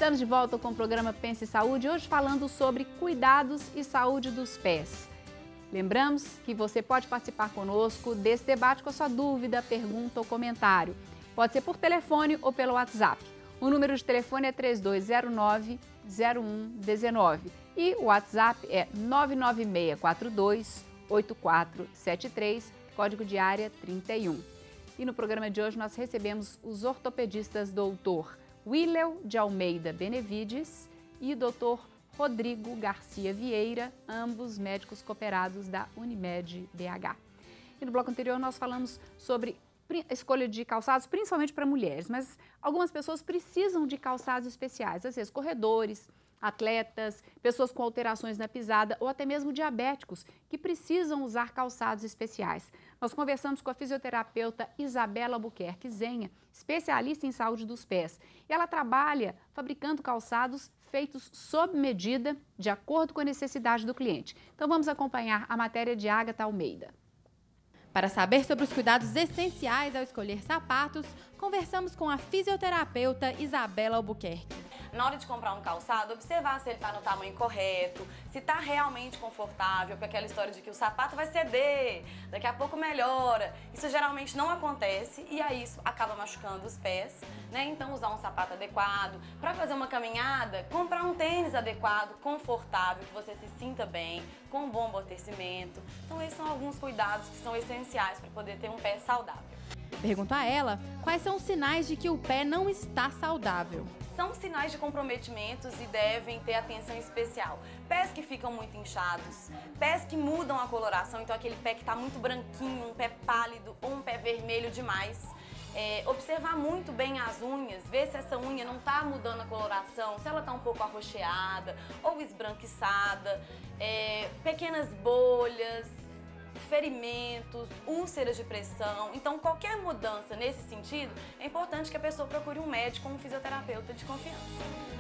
Estamos de volta com o programa Pense Saúde, hoje falando sobre cuidados e saúde dos pés. Lembramos que você pode participar conosco desse debate com a sua dúvida, pergunta ou comentário. Pode ser por telefone ou pelo WhatsApp. O número de telefone é 3209-0119 e o WhatsApp é 99642-8473, código de área 31. E no programa de hoje nós recebemos os ortopedistas Dr. Willel de Almeida Benevides e o Dr. Rodrigo Garcia Vieira, ambos médicos cooperados da Unimed BH. E no bloco anterior nós falamos sobre a escolha de calçados, principalmente para mulheres, mas algumas pessoas precisam de calçados especiais, às vezes corredores, atletas, pessoas com alterações na pisada ou até mesmo diabéticos que precisam usar calçados especiais. Nós conversamos com a fisioterapeuta Isabela Albuquerque Zenha, especialista em saúde dos pés. E ela trabalha fabricando calçados feitos sob medida, de acordo com a necessidade do cliente. Então vamos acompanhar a matéria de Ágata Almeida. Para saber sobre os cuidados essenciais ao escolher sapatos, conversamos com a fisioterapeuta Isabela Albuquerque. Na hora de comprar um calçado, observar se ele está no tamanho correto, se está realmente confortável, com aquela história de que o sapato vai ceder, daqui a pouco melhora. Isso geralmente não acontece e aí isso acaba machucando os pés, né? Então usar um sapato adequado. Para fazer uma caminhada, comprar um tênis adequado, confortável, que você se sinta bem, com um bom amortecimento. Então esses são alguns cuidados que são essenciais para poder ter um pé saudável. Pergunto a ela quais são os sinais de que o pé não está saudável. São sinais de comprometimentos e devem ter atenção especial. Pés que ficam muito inchados, pés que mudam a coloração, então aquele pé que está muito branquinho, um pé pálido ou um pé vermelho demais. Observar muito bem as unhas, ver se essa unha não está mudando a coloração, se ela está um pouco arroxeada ou esbranquiçada, pequenas bolhas, ferimentos, úlceras de pressão. Então, qualquer mudança nesse sentido, é importante que a pessoa procure um médico ou um fisioterapeuta de confiança.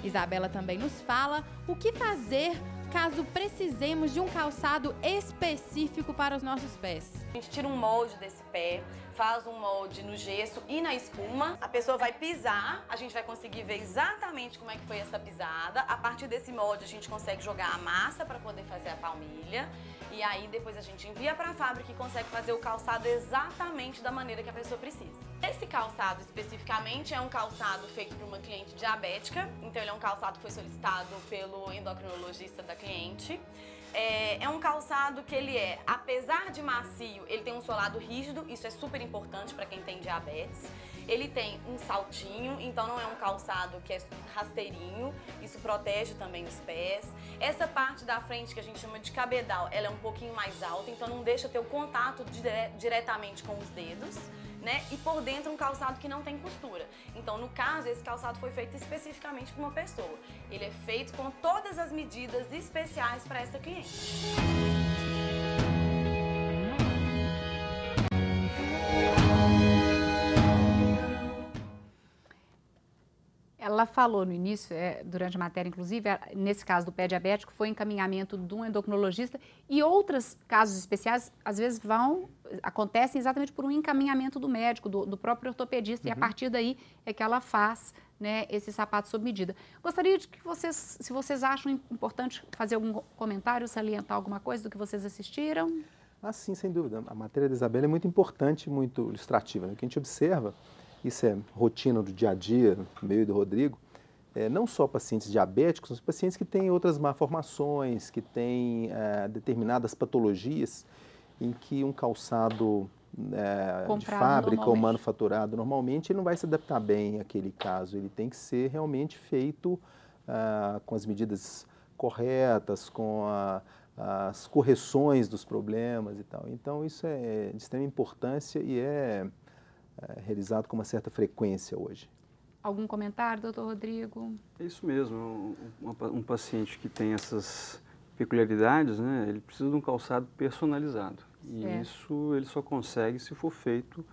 Isabela também nos fala o que fazer caso precisemos de um calçado específico para os nossos pés. A gente tira um molde desse pé, faz um molde no gesso e na espuma. A pessoa vai pisar, a gente vai conseguir ver exatamente como é que foi essa pisada. A partir desse molde a gente consegue jogar a massa para poder fazer a palmilha. E aí depois a gente envia para a fábrica e consegue fazer o calçado exatamente da maneira que a pessoa precisa. Esse calçado especificamente é um calçado feito por uma cliente diabética, então ele é um calçado que foi solicitado pelo endocrinologista da cliente. É um calçado que ele apesar de macio, ele tem um solado rígido, isso é super importante para quem tem diabetes. Ele tem um saltinho, então não é um calçado que é rasteirinho, isso protege também os pés. Essa parte da frente que a gente chama de cabedal, ela é um pouquinho mais alta, então não deixa ter o contato diretamente com os dedos, né? E por dentro um calçado que não tem costura. Então, no caso, esse calçado foi feito especificamente para uma pessoa. Ele é feito com todas as medidas especiais para essa cliente. Ela falou no início, durante a matéria, inclusive, nesse caso do pé diabético, foi encaminhamento de um endocrinologista e outros casos especiais, às vezes, acontecem exatamente por um encaminhamento do médico, do próprio ortopedista, e a partir daí é que ela faz, né, esse sapato sob medida. Gostaria de que vocês, se vocês acham importante fazer algum comentário, salientar alguma coisa do que vocês assistiram. Ah, sim, sem dúvida. A matéria da Isabela é muito importante, muito ilustrativa, né? O que a gente observa, isso é rotina do dia a dia, meu e do Rodrigo, não só pacientes diabéticos, mas pacientes que têm outras malformações, que têm determinadas patologias, em que um calçado de fábrica ou manufaturado, normalmente ele não vai se adaptar bem àquele caso, ele tem que ser realmente feito com as medidas corretas, com as correções dos problemas e tal. Então isso é de extrema importância e realizado com uma certa frequência hoje. Algum comentário, doutor Rodrigo? É isso mesmo, um paciente que tem essas peculiaridades, né, ele precisa de um calçado personalizado. E isso ele só consegue se for feito,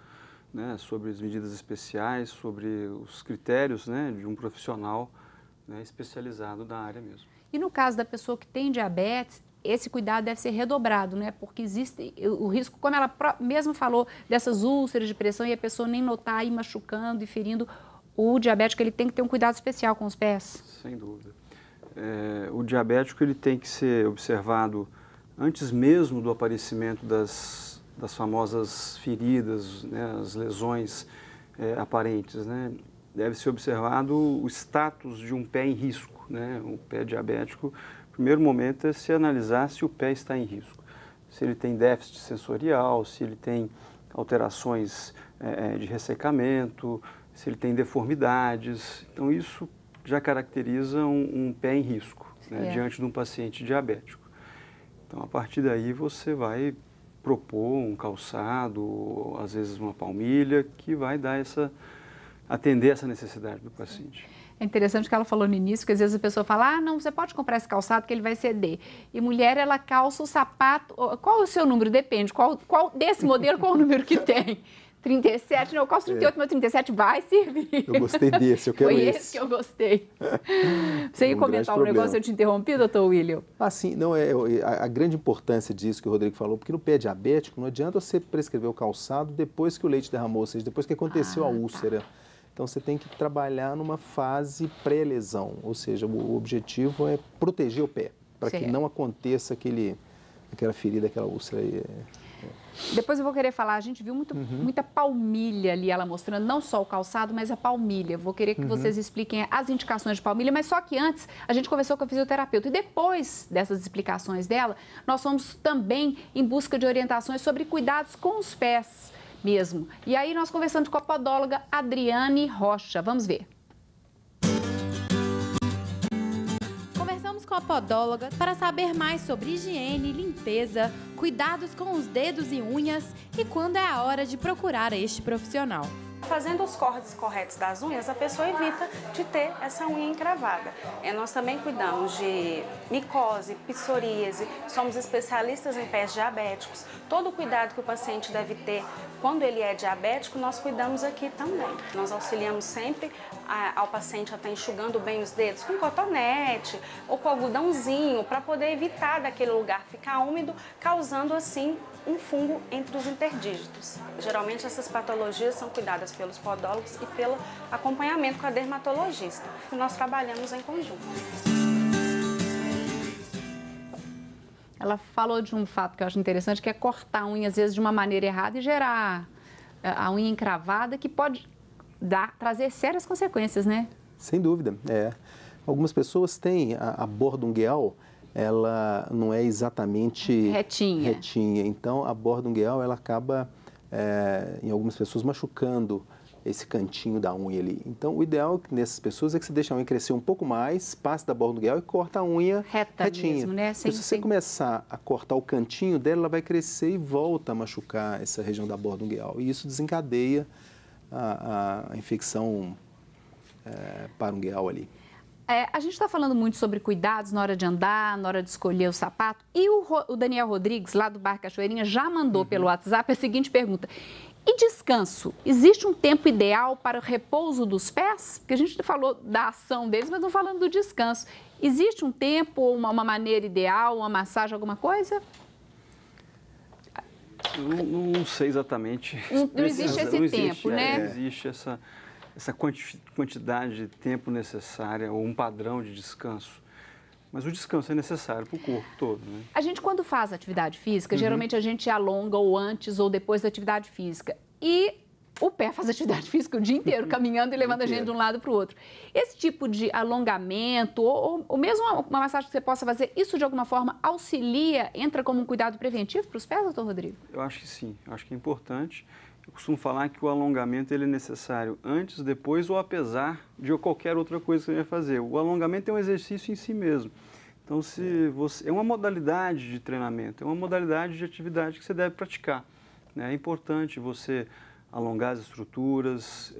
né, sobre as medidas especiais, sobre os critérios, né, de um profissional, né, especializado da área mesmo. E no caso da pessoa que tem diabetes, esse cuidado deve ser redobrado, né? Porque existe o risco, como ela mesmo falou, dessas úlceras de pressão e a pessoa nem notar, ir machucando e ferindo o diabético ele tem que ter um cuidado especial com os pés? Sem dúvida. O diabético ele tem que ser observado antes mesmo do aparecimento das famosas feridas, né, as lesões aparentes, né? Deve ser observado o status de um pé em risco, né? O pé diabético, o primeiro momento é se analisar se o pé está em risco. Se ele tem déficit sensorial, se ele tem alterações de ressecamento, se ele tem deformidades. Então, isso já caracteriza um pé em risco, né, diante de um paciente diabético. Então, a partir daí, você vai propor um calçado, às vezes uma palmilha, que vai dar atender essa necessidade do paciente. É interessante que ela falou no início, que às vezes a pessoa fala, ah, não, você pode comprar esse calçado que ele vai ceder. E mulher, ela calça o sapato, qual é o seu número? Depende, qual desse modelo, qual o número que tem? 37, não, eu calço 38, meu 37 vai servir. Eu gostei desse, eu quero esse. Foi esse que eu gostei. Você ia comentar um negócio, eu te interrompi, doutor William? Ah, sim, não, a grande importância disso que o Rodrigo falou, porque no pé diabético não adianta você prescrever o calçado depois que o leite derramou, ou seja, depois que aconteceu a úlcera. Então, você tem que trabalhar numa fase pré-lesão, ou seja, o objetivo é proteger o pé, para que não aconteça aquela ferida, aquela úlcera aí. Depois eu vou querer falar, a gente viu muita palmilha ali, ela mostrando não só o calçado, mas a palmilha. Vou querer que vocês expliquem as indicações de palmilha, mas só que antes a gente conversou com a fisioterapeuta e depois dessas explicações dela, nós fomos também em busca de orientações sobre cuidados com os pés mesmo. E aí nós conversamos com a podóloga Adriane Rocha. Vamos ver. Conversamos com a podóloga para saber mais sobre higiene, limpeza, cuidados com os dedos e unhas e quando é a hora de procurar este profissional. Fazendo os cortes corretos das unhas, a pessoa evita de ter essa unha encravada. Nós também cuidamos de micose, psoríase, somos especialistas em pés diabéticos. Todo o cuidado que o paciente deve ter quando ele é diabético, nós cuidamos aqui também. Nós auxiliamos sempre ao paciente a estar enxugando bem os dedos com cotonete ou com algodãozinho para poder evitar daquele lugar ficar úmido, causando assim um fungo entre os interdígitos. Geralmente essas patologias são cuidadas pelos podólogos e pelo acompanhamento com a dermatologista. E nós trabalhamos em conjunto. Ela falou de um fato que eu acho interessante, que é cortar a unha às vezes de uma maneira errada e gerar a unha encravada, que pode trazer sérias consequências, né? Sem dúvida, Algumas pessoas têm a bordungueal, ela não é exatamente retinha. Então, a bordungueal, ela acaba, em algumas pessoas, machucando esse cantinho da unha ali. Então, o ideal nessas pessoas é que você deixe a unha crescer um pouco mais, passe da bordungueal e corta a unha retinha. Mesmo, né? Se você começar a cortar o cantinho dela, ela vai crescer e volta a machucar essa região da bordungueal. E isso desencadeia a infecção parungueal ali. A gente está falando muito sobre cuidados na hora de andar, na hora de escolher o sapato. E o Daniel Rodrigues, lá do Bar Cachoeirinha, já mandou pelo WhatsApp a seguinte pergunta. E descanso? Existe um tempo ideal para o repouso dos pés? Porque a gente falou da ação deles, mas não falando do descanso. Existe um tempo, uma maneira ideal, uma massagem, alguma coisa? Não sei exatamente. Não existe esse tempo, né? Não existe essa quantidade de tempo necessária ou um padrão de descanso. Mas o descanso é necessário para o corpo todo, né? A gente, quando faz atividade física, geralmente a gente alonga ou antes ou depois da atividade física. E o pé faz atividade física o dia inteiro, caminhando e levando a gente de um lado para o outro. Esse tipo de alongamento ou mesmo uma massagem que você possa fazer, isso de alguma forma auxilia, entra como um cuidado preventivo para os pés, doutor Rodrigo? Eu acho que sim, eu acho que é importante. Eu costumo falar que o alongamento ele é necessário antes, depois ou apesar de qualquer outra coisa que você vai fazer. O alongamento é um exercício em si mesmo. Então, é uma modalidade de treinamento, é uma modalidade de atividade que você deve praticar, né? É importante você alongar as estruturas.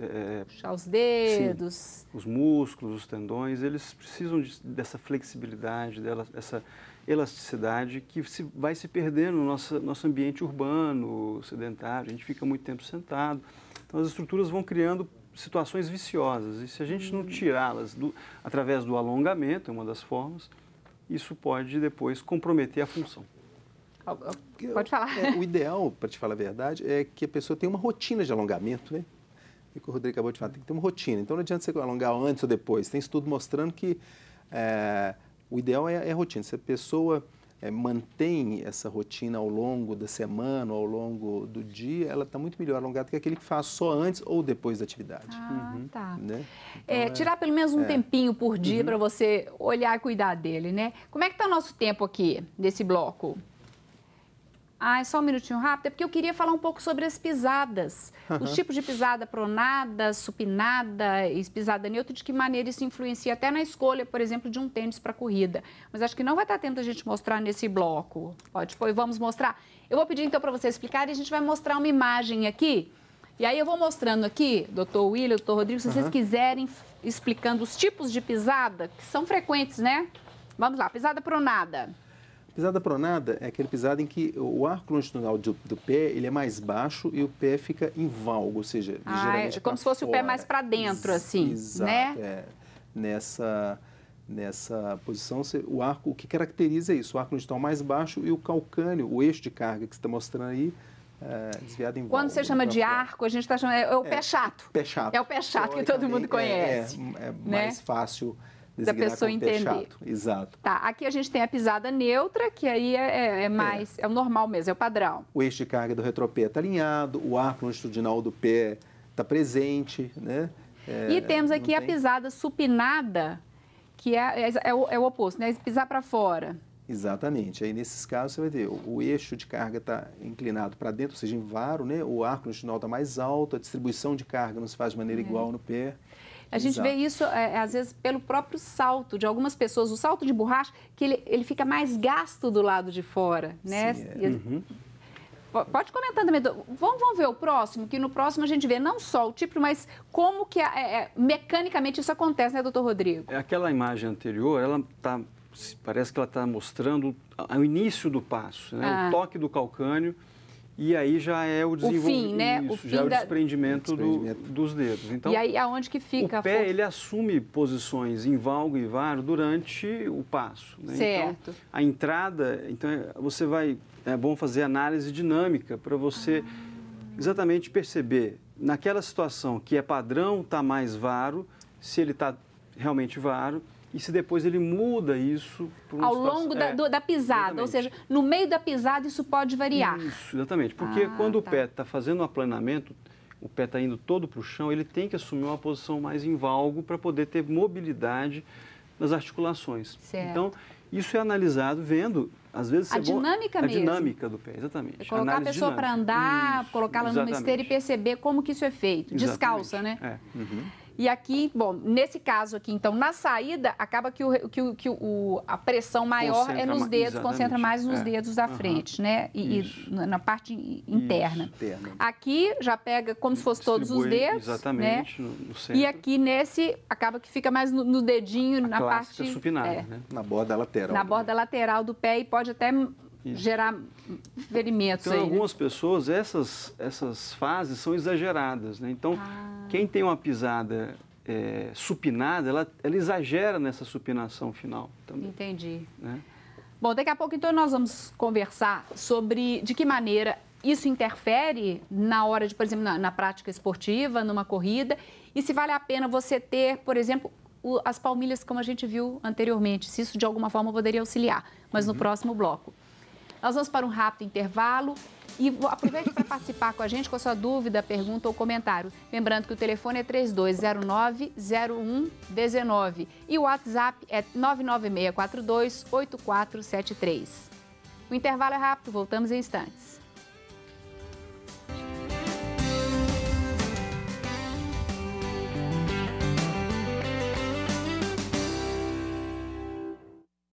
Puxar os dedos. Sim, os músculos, os tendões, eles precisam dessa flexibilidade, dessa elasticidade que vai se perdendo no nosso ambiente urbano, sedentário. A gente fica muito tempo sentado. Então, as estruturas vão criando situações viciosas. E se a gente não tirá-las através do alongamento, é uma das formas, isso pode depois comprometer a função. Pode falar. O ideal, para te falar a verdade, é que a pessoa tenha uma rotina de alongamento, né? o que o Rodrigo acabou de falar, tem que ter uma rotina. Então não adianta você alongar antes ou depois. Tem estudo mostrando que o ideal é a rotina. Se a pessoa mantém essa rotina ao longo da semana, ao longo do dia, ela está muito melhor alongada do que aquele que faz só antes ou depois da atividade. Tá. Né? Então, tirar pelo menos um tempinho por dia para você olhar e cuidar dele, né? Como é que está o nosso tempo aqui, desse bloco? É só um minutinho rápido, é porque eu queria falar um pouco sobre as pisadas. Os tipos de pisada pronada, supinada e pisada neutra, de que maneira isso influencia até na escolha, por exemplo, de um tênis para corrida. Mas acho que não vai dar tempo da gente mostrar nesse bloco. Pode pôr, vamos mostrar. Eu vou pedir então para você explicar e a gente vai mostrar uma imagem aqui. E aí eu vou mostrando aqui, doutor William, doutor Rodrigo, se vocês quiserem, explicando os tipos de pisada, que são frequentes, né? Vamos lá, pisada pronada. Pisada pronada é aquele pisada em que o arco longitudinal do pé ele é mais baixo e o pé fica em valgo, ou seja, ligeiramente como se fosse fora. o pé mais para dentro, assim, Exato, né? Nessa posição, o arco, o que caracteriza isso? O arco longitudinal mais baixo e o calcâneo, o eixo de carga que você está mostrando aí, desviado em valgo. Quando você chama de arco, a gente está chamando, é o pé chato. Pé chato. É o pé chato que todo mundo conhece. É né? mais fácil da pessoa entender. Chato. Exato. Tá, aqui a gente tem a pisada neutra, que aí é mais, é o normal mesmo, é o padrão. O eixo de carga do retropé está alinhado, o arco longitudinal do pé está presente, né? E temos aqui a pisada supinada, que é o oposto, né? Pisar para fora. Exatamente. Aí, nesses casos, você vai ver, o eixo de carga está inclinado para dentro, ou seja, em varo, né? O arco longitudinal está mais alto, a distribuição de carga não se faz de maneira igual no pé. A gente vê isso, às vezes, pelo próprio salto de algumas pessoas. O salto de borracha, que ele fica mais gasto do lado de fora, né? Sim, Pode comentar também. Vamos ver o próximo, que no próximo a gente vê não só o tipo, mas como que mecanicamente isso acontece, né, doutor Rodrigo? Aquela imagem anterior, parece que ela está mostrando o início do passo, né? O toque do calcânio. E aí já é o desenvolvimento, fim, né? já é o desprendimento dos dedos. Então, e aí aonde que fica? O pé, ele assume posições em valgo e varo durante o passo. Né? Certo. Então, a entrada, você vai, é bom fazer análise dinâmica para você exatamente perceber, naquela situação que é padrão, está mais varo, se ele está realmente varo, e se depois ele muda isso por ao longo da pisada, exatamente. Ou seja, no meio da pisada isso pode variar. Isso, exatamente, porque quando o pé está fazendo um aplanamento, o pé está indo todo para o chão, ele tem que assumir uma posição mais em valgo para poder ter mobilidade nas articulações. Certo. Então, isso é analisado vendo, às vezes... A dinâmica mesmo. A dinâmica do pé, exatamente. Colocar a pessoa para andar, colocá-la numa esteira e perceber como que isso é feito. Exatamente. Descalça, né? É. E aqui, bom, nesse caso aqui, então, na saída, acaba que a pressão maior concentra é nos dedos, exatamente. concentra mais nos dedos da frente, né? E na parte interna. Aqui já pega como se fosse todos os dedos, exatamente, né? no centro. E aqui nesse, acaba que fica mais no dedinho, na parte... supinada, né? Na borda lateral. Na borda lateral do pé e pode até gerar ferimentos então, aí, algumas pessoas, essas fases são exageradas, né? Então, quem tem uma pisada supinada, ela exagera nessa supinação final também. Entendi. Né? Bom, daqui a pouco, então, nós vamos conversar sobre de que maneira isso interfere na hora de, por exemplo, na prática esportiva, numa corrida, e se vale a pena você ter, por exemplo, as palmilhas, como a gente viu anteriormente, se isso de alguma forma poderia auxiliar, mas no próximo bloco. Nós vamos para um rápido intervalo e aproveite para participar com a gente com a sua dúvida, pergunta ou comentário. Lembrando que o telefone é 3209-0119 e o WhatsApp é 99642-8473. O intervalo é rápido, voltamos em instantes.